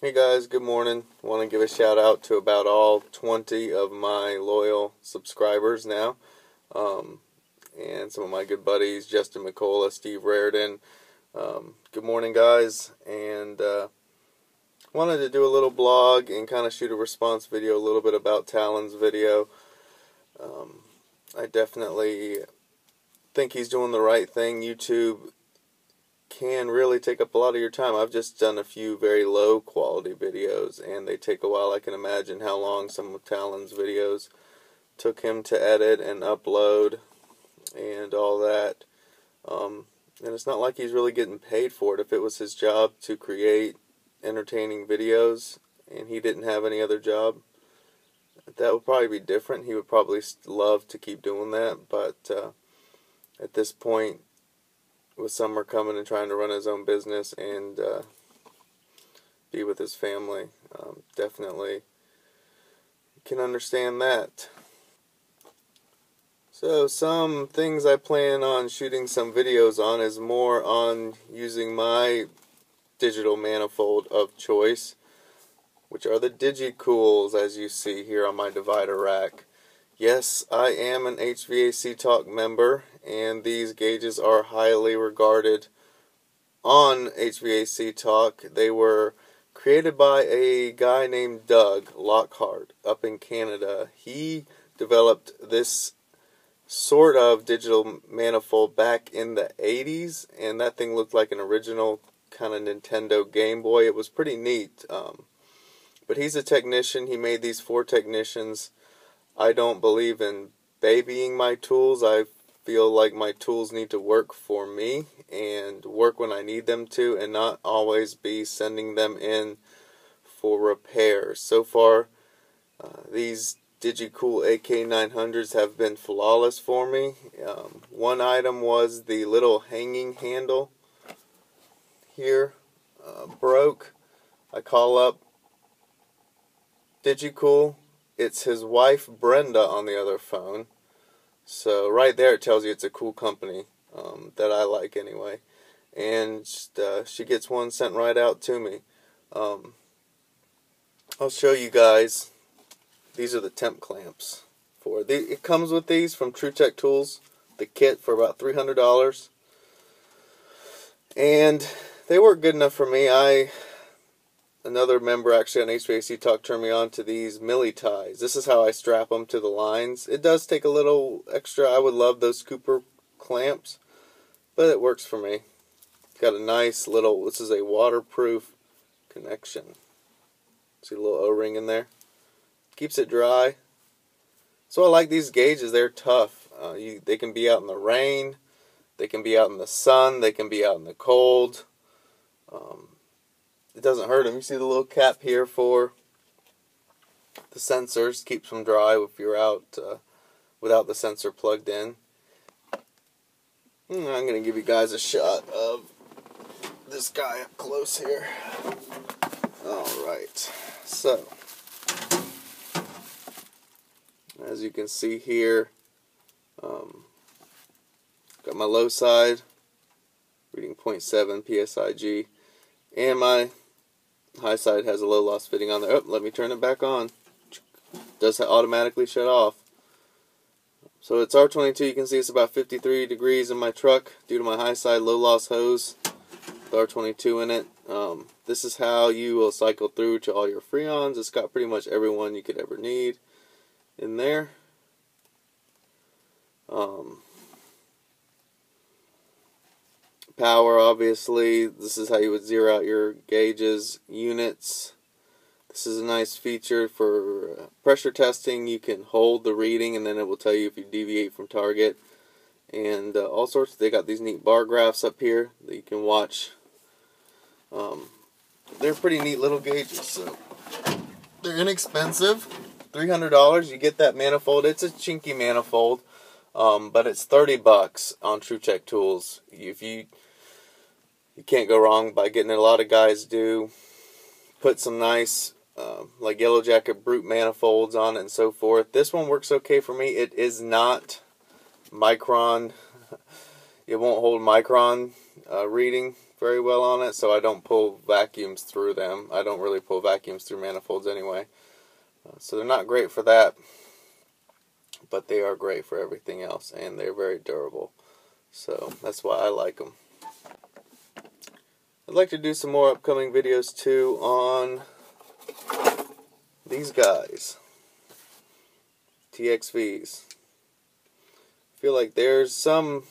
Hey guys, good morning. Want to give a shout out to about all 20 of my loyal subscribers now. And some of my good buddies, Justin McCullough, Steve Raridan. Good morning guys, and wanted to do a little blog and kind of shoot a response video, a little bit about Talon's video. I definitely think he's doing the right thing. YouTube can really take up a lot of your time. I've just done a few very low quality videos and they take a while. I can imagine how long some of Talon's videos took him to edit and upload and all that. And it's not like he's really getting paid for it. If it was his job to create entertaining videos and he didn't have any other job, that would probably be different. He would probably love to keep doing that, but at this point, with summer coming and trying to run his own business and be with his family, definitely can understand that. So some things I plan on shooting some videos on is more on using my digital manifold of choice, which are the DigiCools, as you see here on my divider rack. Yes, I am an HVAC Talk member, and these gauges are highly regarded on HVAC Talk. They were created by a guy named Doug Lockhart up in Canada. He developed this sort of digital manifold back in the 80s, and that thing looked like an original kind of Nintendo Game Boy. It was pretty neat. But he's a technician. He made these for technicians. I don't believe in babying my tools. I feel like my tools need to work for me and work when I need them to, and not always be sending them in for repairs. So far, these DigiCool AK900s have been flawless for me. One item was the little hanging handle here broke. I call up DigiCool. It's his wife Brenda on the other phone. So right there it tells you it's a cool company that I like anyway. And she gets one sent right out to me. I'll show you guys. These are the temp clamps. It comes with these from TruTech Tools, the kit, for about $300. And they work good enough for me. Another member actually on HVAC Talk turned me on to these Millie ties. This is how I strap them to the lines. It does take a little extra. I would love those Cooper clamps, but it works for me. Got a nice little, this is a waterproof connection. See a little O-ring in there? Keeps it dry. So I like these gauges. They're tough. They can be out in the rain. They can be out in the sun. They can be out in the cold. It doesn't hurt them. You see the little cap here for the sensors. Keeps them dry if you're out without the sensor plugged in. I'm going to give you guys a shot of this guy up close here. Alright. So, as you can see here, got my low side reading 0.7 PSIG, and my high side has a low loss fitting on there. Oh, let me turn it back on. Does automatically shut off. So it's R22. You can see it's about 53 degrees in my truck due to my high side low loss hose with R22 in it. This is how you will cycle through to all your Freons. It's got pretty much every one you could ever need in there. Power, obviously. This is how you would zero out your gauges. Units. This is a nice feature for pressure testing. You can hold the reading and then it will tell you if you deviate from target. And all sorts. They got these neat bar graphs up here that you can watch. They're pretty neat little gauges. So they're inexpensive. $300. You get that manifold. It's a chinky manifold. But it's $30 on TruTech Tools. You can't go wrong by getting it. A lot of guys do put some nice like Yellow Jacket Brute manifolds on it and so forth. This one works okay for me. It is not micron. It won't hold micron reading very well on it, so I don't pull vacuums through them. I don't really pull vacuums through manifolds anyway. So they're not great for that, but they are great for everything else, and they're very durable. So that's why I like them. I'd like to do some more upcoming videos too on these guys, TXVs. I feel like there's some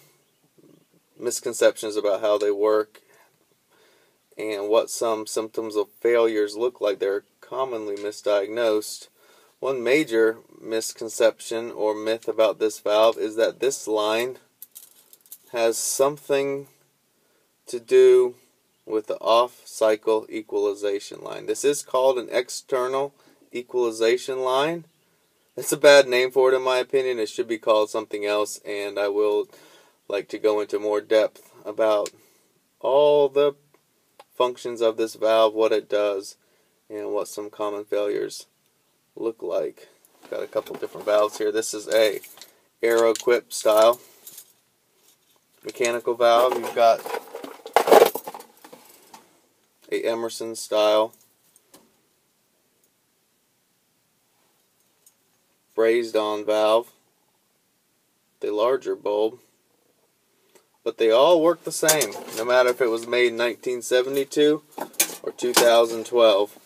misconceptions about how they work and what some symptoms of failures look like. They're commonly misdiagnosed. One major misconception or myth about this valve is that this line has something to do with the off-cycle equalization line. This is called an external equalization line. It's a bad name for it in my opinion. It should be called something else, and I will like to go into more depth about all the functions of this valve, what it does, and what some common failures look like. Got a couple different valves here. This is a Aeroquip style mechanical valve. You've got a Emerson style brazed on valve, the larger bulb, but they all work the same no matter if it was made in 1972 or 2012.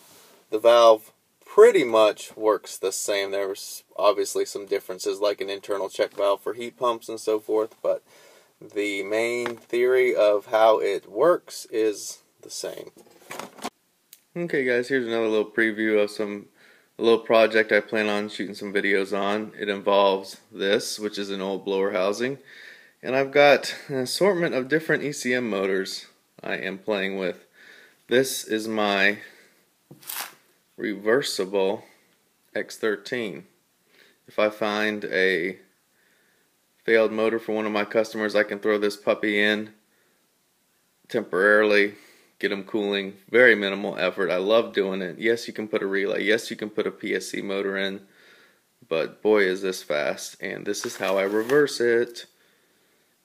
The valve pretty much works the same. There's obviously some differences like an internal check valve for heat pumps and so forth, but the main theory of how it works is the same. Okay guys, here's another little preview of a little project I plan on shooting some videos on. It involves this, which is an old blower housing, and I've got an assortment of different ECM motors I am playing with. This is my reversible X13. If I find a failed motor for one of my customers, I can throw this puppy in temporarily, get them cooling, very minimal effort. I love doing it. Yes, you can put a relay, yes, you can put a PSC motor in, but boy is this fast, and this is how I reverse it.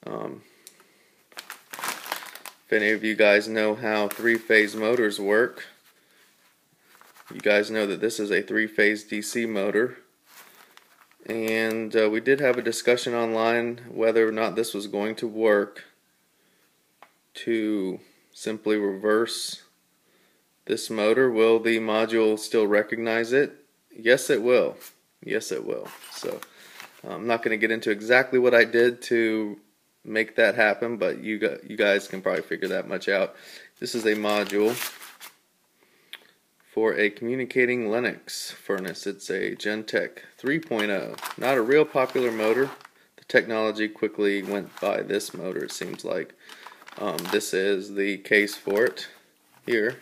If any of you guys know how three-phase motors work, you guys know that this is a three-phase DC motor, and we did have a discussion online whether or not this was going to work to simply reverse this motor. Will the module still recognize it? Yes, it will. Yes, it will. So I'm not going to get into exactly what I did to make that happen, but you guys can probably figure that much out. This is a module for a communicating Lennox furnace. It's a Gentech 3.0. Not a real popular motor. The technology quickly went by this motor, it seems like. This is the case for it here,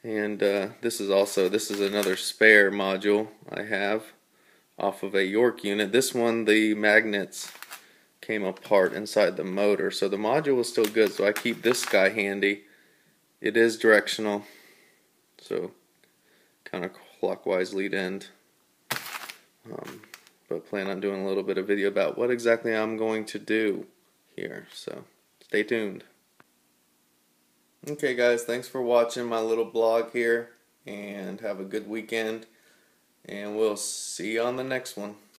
and this is another spare module I have off of a York unit. This one, the magnets came apart inside the motor, so the module is still good, so I keep this guy handy. It is directional, so kind of clockwise lead end, but plan on doing a little bit of video about what exactly I'm going to do here, so stay tuned. Okay guys, thanks for watching my little blog here, and have a good weekend, and we'll see you on the next one.